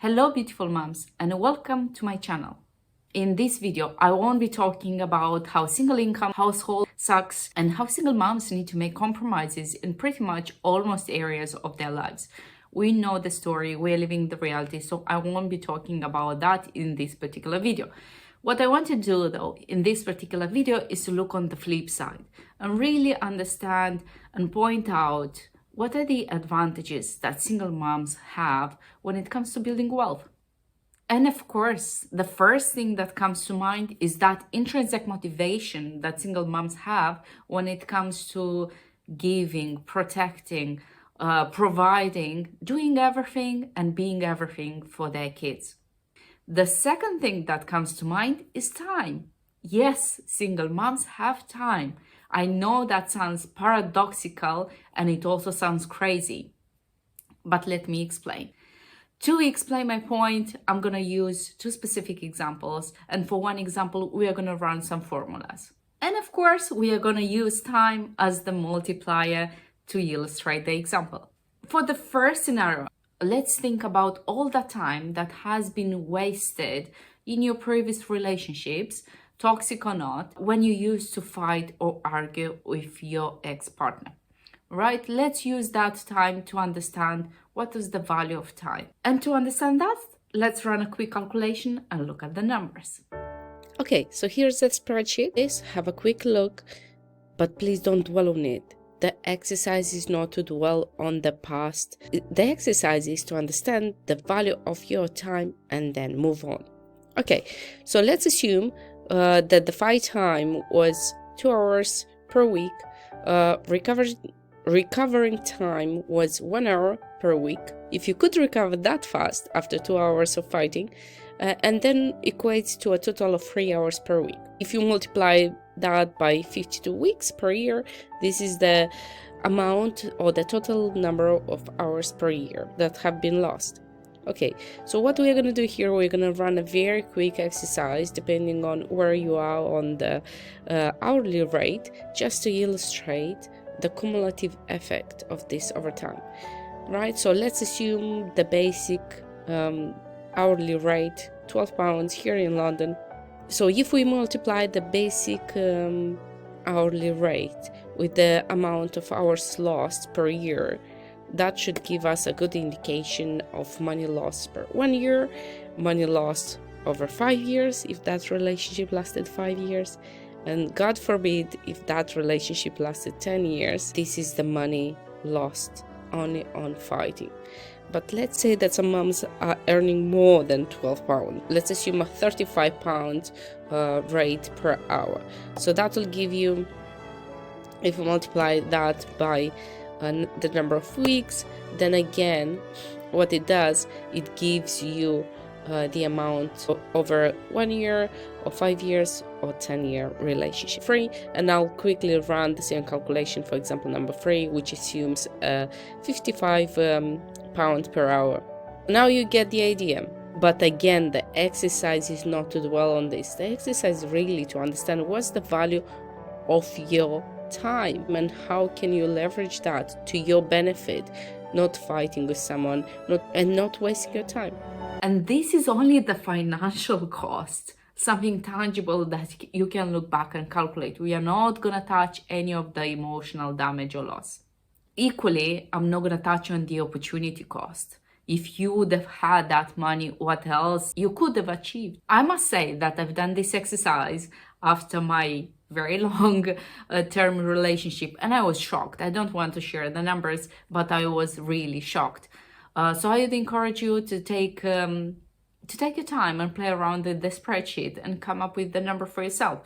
Hello beautiful moms and welcome to my channel. In this video, I won't be talking about how single income household sucks and how single moms need to make compromises in pretty much almost areas of their lives. We know the story, we're living the reality, so I won't be talking about that in this particular video. What I want to do though in this particular video is to look on the flip side and really understand and point out what are the advantages that single moms have when it comes to building wealth. And of course, the first thing that comes to mind is that intrinsic motivation that single moms have when it comes to giving, protecting, providing, doing everything and being everything for their kids. The second thing that comes to mind is time. Yes, single moms have time. I know that sounds paradoxical and it also sounds crazy, but let me explain. To explain my point, I'm going to use two specific examples, and for one example, we are going to run some formulas. And of course, we are going to use time as the multiplier to illustrate the example. For the first scenario, let's think about all the time that has been wasted in your previous relationships, toxic or not, when you used to fight or argue with your ex-partner. Right? Let's use that time to understand what is the value of time. And to understand that, let's run a quick calculation and look at the numbers. Okay, so here's the spreadsheet. Please have a quick look, but please don't dwell on it. The exercise is not to dwell on the past. The exercise is to understand the value of your time and then move on. Okay, so let's assume that the fight time was 2 hours per week. Recovering time was 1 hour per week. If you could recover that fast after 2 hours of fighting, and then equates to a total of 3 hours per week. If you multiply that by 52 weeks per year, this is the amount or the total number of hours per year that have been lost. Okay, so what we're going to do here, we're going to run a very quick exercise depending on where you are on the hourly rate, just to illustrate the cumulative effect of this over time, right? So let's assume the basic hourly rate, £12 here in London. So if we multiply the basic hourly rate with the amount of hours lost per year, that should give us a good indication of money lost per 1 year, money lost over 5 years if that relationship lasted 5 years, and God forbid if that relationship lasted 10 years. This is the money lost only on fighting. But let's say that some moms are earning more than £12. Let's assume a £35 rate per hour. So that will give you, if you multiply that by the number of weeks, then again what it does, it gives you the amount over 1 year or 5 years or 10-year relationship free. And I'll quickly run the same calculation for example number 3, which assumes £55 per hour. Now you get the idea. But again, the exercise is not to dwell on this. The exercise is really to understand what's the value of your time and how can you leverage that to your benefit, not fighting with someone, not wasting your time. And this is only the financial cost, something tangible that you can look back and calculate. We are not going to touch any of the emotional damage or loss. Equally, I'm not going to touch on the opportunity cost. If you would have had that money, what else you could have achieved? I must say that I've done this exercise after my very long term relationship, and I was shocked. I don't want to share the numbers, but I was really shocked. So I would encourage you to take your time and play around with the spreadsheet and come up with the number for yourself.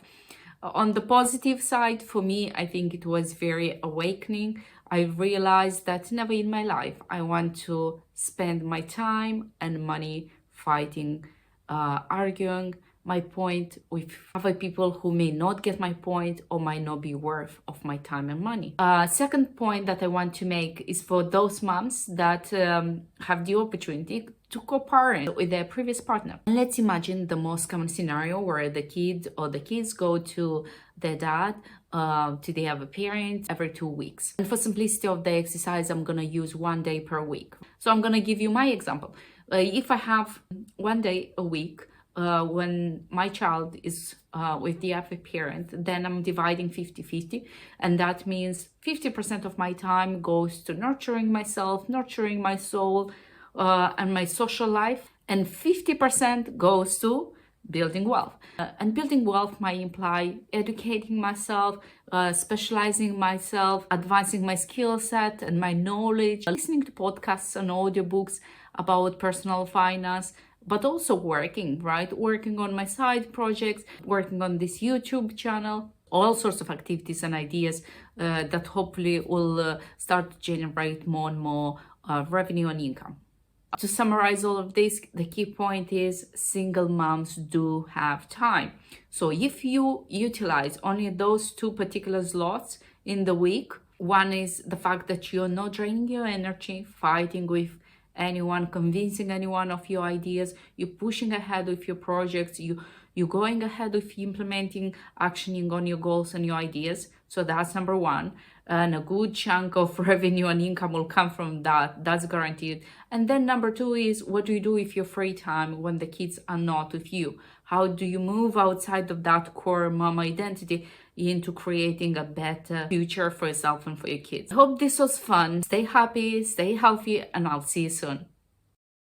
On the positive side, for me, I think it was very awakening. I realized that never in my life I want to spend my time and money fighting, arguing my point with other people who may not get my point or might not be worth of my time and money. Second point that I want to make is for those moms that have the opportunity to co-parent with their previous partner. And let's imagine the most common scenario where the kid or the kids go to their dad to the other parent every 2 weeks. And for simplicity of the exercise, I'm gonna use 1 day per week. So I'm gonna give you my example. If I have one day a week when my child is with the other parent, then I'm dividing 50-50. And that means 50% of my time goes to nurturing myself, nurturing my soul and my social life. And 50% goes to building wealth. And building wealth might imply educating myself, specializing myself, advancing my skill set and my knowledge, listening to podcasts and audiobooks about personal finance, but also working, right? Working on my side projects, working on this YouTube channel, all sorts of activities and ideas that hopefully will start to generate more and more revenue and income. To summarize all of this, the key point is single moms do have time. So if you utilize only those two particular slots in the week, one is the fact that you're not draining your energy, fighting with anyone, convincing anyone of your ideas, you're pushing ahead with your projects, you're going ahead with implementing, actioning on your goals and your ideas. So that's number one. And a good chunk of revenue and income will come from that. That's guaranteed. And then number two is, what do you do with your free time when the kids are not with you? How do you move outside of that core mom identity into creating a better future for yourself and for your kids? I hope this was fun. Stay happy, stay healthy, and I'll see you soon.